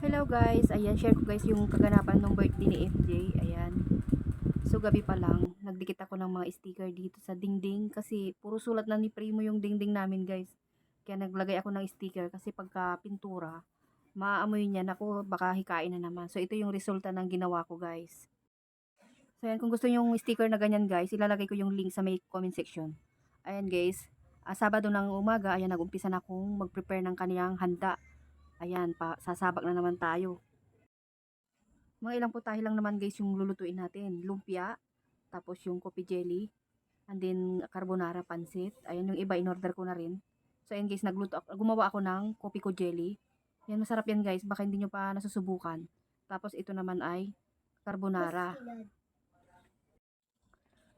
Hello guys, ayan, share ko guys yung kaganapan ng birthday ni FJ, ayan. So gabi pa lang, nagdikit ako ng mga sticker dito sa dingding kasi puro sulat na ni Primo yung dingding namin guys. Kaya naglagay ako ng sticker kasi pagka pintura, maaamoy niya, naku, baka hikain na naman. So ito yung resulta ng ginawa ko guys. So ayan, kung gusto niyo yung sticker na ganyan guys, ilalagay ko yung link sa may comment section. Ayan guys, Sabado ng umaga, ayan, nag-umpisa na akong mag-prepare ng kaniyang handa. Ayan, sasabak na naman tayo. Mga ilang putahe lang naman guys yung lulutuin natin. Lumpia, tapos yung coffee jelly, and then carbonara pansit. Ayan, yung iba in-order ko na rin. So ayan guys, gumawa ako ng coffee ko jelly. Yan, masarap yan guys, baka hindi nyo pa nasusubukan. Tapos ito naman ay carbonara.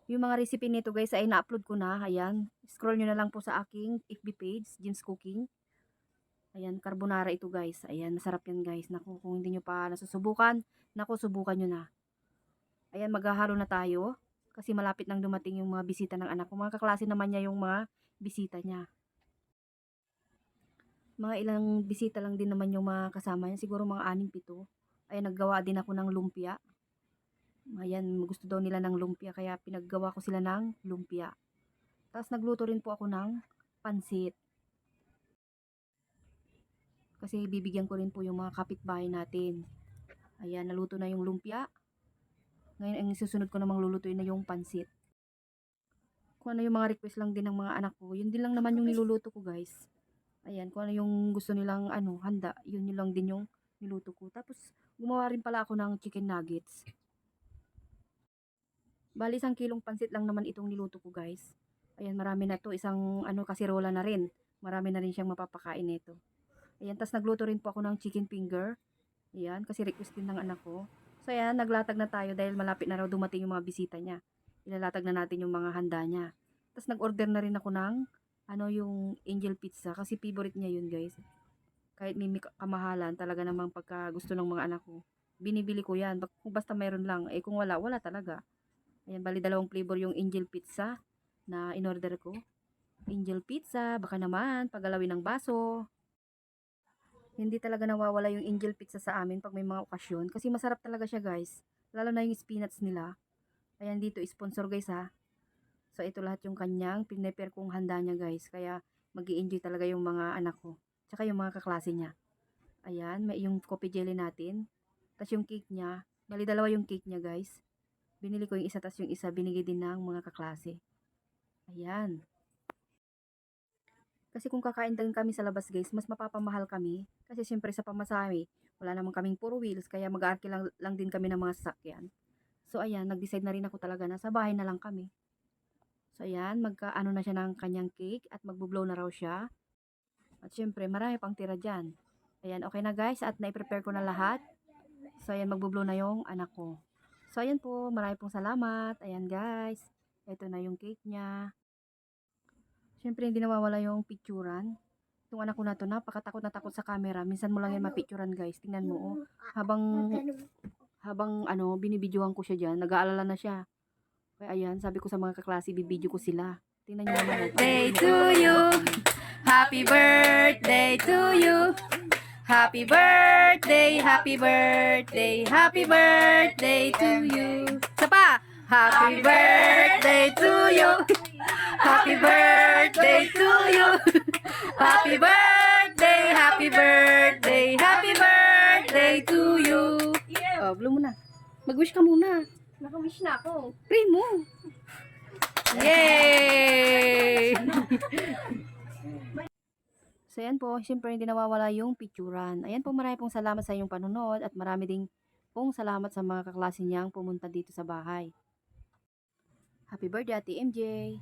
Yung mga recipe nito guys ay na-upload ko na. Ayan, scroll nyo na lang po sa aking FB page, Jeans Cooking. Ayan, carbonara ito guys. Ayan, masarap yan guys. Naku, kung hindi nyo pa nasusubukan, naku, subukan nyo na. Ayan, maghahalo na tayo. Kasi malapit nang dumating yung mga bisita ng anak ko. Mga kaklase naman niya yung mga bisita niya. Mga ilang bisita lang din naman yung mga kasama niya. Siguro mga 6-7. Ayan, naggawa din ako ng lumpia. Ayan, gusto daw nila ng lumpia. Kaya pinaggawa ko sila ng lumpia. Tapos nagluto rin po ako ng pansit. Kasi bibigyan ko rin po yung mga kapitbahay natin. Ayan, naluto na yung lumpia. Ngayon, ang susunod ko namang lulutuin na yung pansit. Kung ano yung mga request lang din ng mga anak ko, yun din lang naman yung niluluto ko guys. Ayan, kung ano yung gusto nilang handa, yun lang din yung niluto ko. Tapos, gumawa rin pala ako ng chicken nuggets. Bali, 1 kilong pansit lang naman itong niluto ko guys. Ayan, marami na to. Isang kasirola na rin. Marami na rin siyang mapapakain nito. Ayan, tapos nagluto rin po ako ng chicken finger. Ayan, kasi request din ng anak ko. So ayan, naglatag na tayo dahil malapit na raw dumating yung mga bisita niya. Ilalatag na natin yung mga handa niya. Tapos nag-order na rin ako ng yung angel pizza kasi favorite niya yun guys. Kahit may kamahalan, talaga namang pagka gusto ng mga anak ko, binibili ko yan. Basta mayroon lang. Eh kung wala, wala talaga. Ayan, bali 2 flavor yung angel pizza na in-order ko. Angel pizza, baka naman, pagalawin ng baso. Hindi talaga nawawala yung angel pizza sa amin pag may mga okasyon. Kasi masarap talaga siya guys. Lalo na yung spinach nila. Ayan, dito sponsor guys ha. So ito lahat yung kanyang pinrepare kong handa niya guys. Kaya mag-i-enjoy talaga yung mga anak ko. Tsaka yung mga kaklase niya. Ayan, may yung coffee jelly natin. Tapos yung cake niya. Bali 2 yung cake niya guys. Binili ko yung isa, tapos yung isa binigay din ng mga kaklase. Ayan. Kasi kung kakain din kami sa labas guys, mas mapapamahal kami. Kasi siyempre sa pamasahe, wala naman kaming 4 wheels, kaya mag-aarki lang din kami ng mga sasakyan. So ayan, nag-decide na rin ako talaga na sa bahay na lang kami. So ayan, magkaano na siya ng kanyang cake at magbo-blow na raw siya. At siyempre, marami pang tira dyan. Ayan, okay na guys, at na-prepare ko na lahat. So ayan, magbo-blow na yung anak ko. So ayan po, marami pong salamat. Ayan guys, ito na yung cake niya. Siyempre, hindi nawawala yung picturan. Itong anak ko na to, napakatakot na takot sa camera. Minsan mo lang yan mapicturan guys. Tingnan mo, oh. Habang binibidyohan ko siya dyan, nag-aalala na siya. Kaya ayan, sabi ko sa mga kaklase, bibidyo ko sila. Tingnan nyo naman. Birthday to you. Happy birthday to you. Happy birthday, happy birthday, happy birthday to you. Sapa, happy birthday to you. Happy birthday to you. Happy birthday, happy birthday, happy birthday to you. Oh, blow mo na. Mag-wish ka muna. Naka-wish na ako. Pray mo. Yay! So ayan po, siyempre hindi nawawala yung picturan. Ayan po, marami pong salamat sa inyong panunod at marami ding pong salamat sa mga kaklase niyang pumunta dito sa bahay. Happy birthday, Ate MJ!